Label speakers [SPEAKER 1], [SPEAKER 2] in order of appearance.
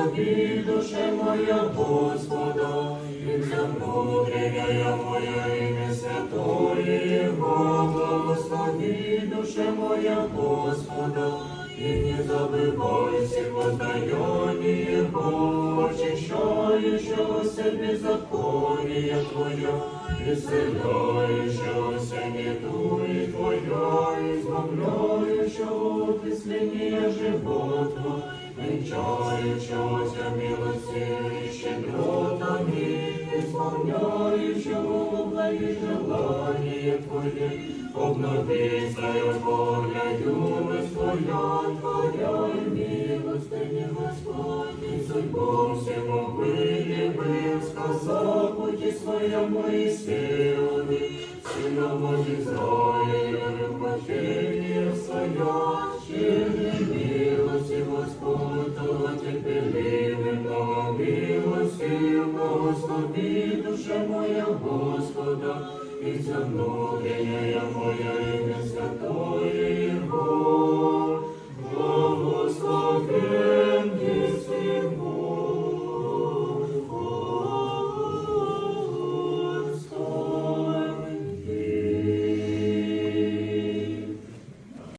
[SPEAKER 1] благослови, душа моя Господа, и внутренняя моя имя святое Его, благослови, душа моя Господа, и не забывай всех воздаяний Его, очищающегося беззакония Твоя, исцеляющегося недуги Твоя, избавляющего от исцеления животного, венчающегося милостью и щедротами, исполняющего благие желания Твои, обнови свое поле, юность Твоя, Твоя милостыня Господи, судьбу всего выявил, сказал пути своя Моисеевы, сынову Израиля, почтение своя, щедрой милости Господа, терпеливым, много милости, благослови, душа моя Господа, и вся внутренняя моя имя святое Его.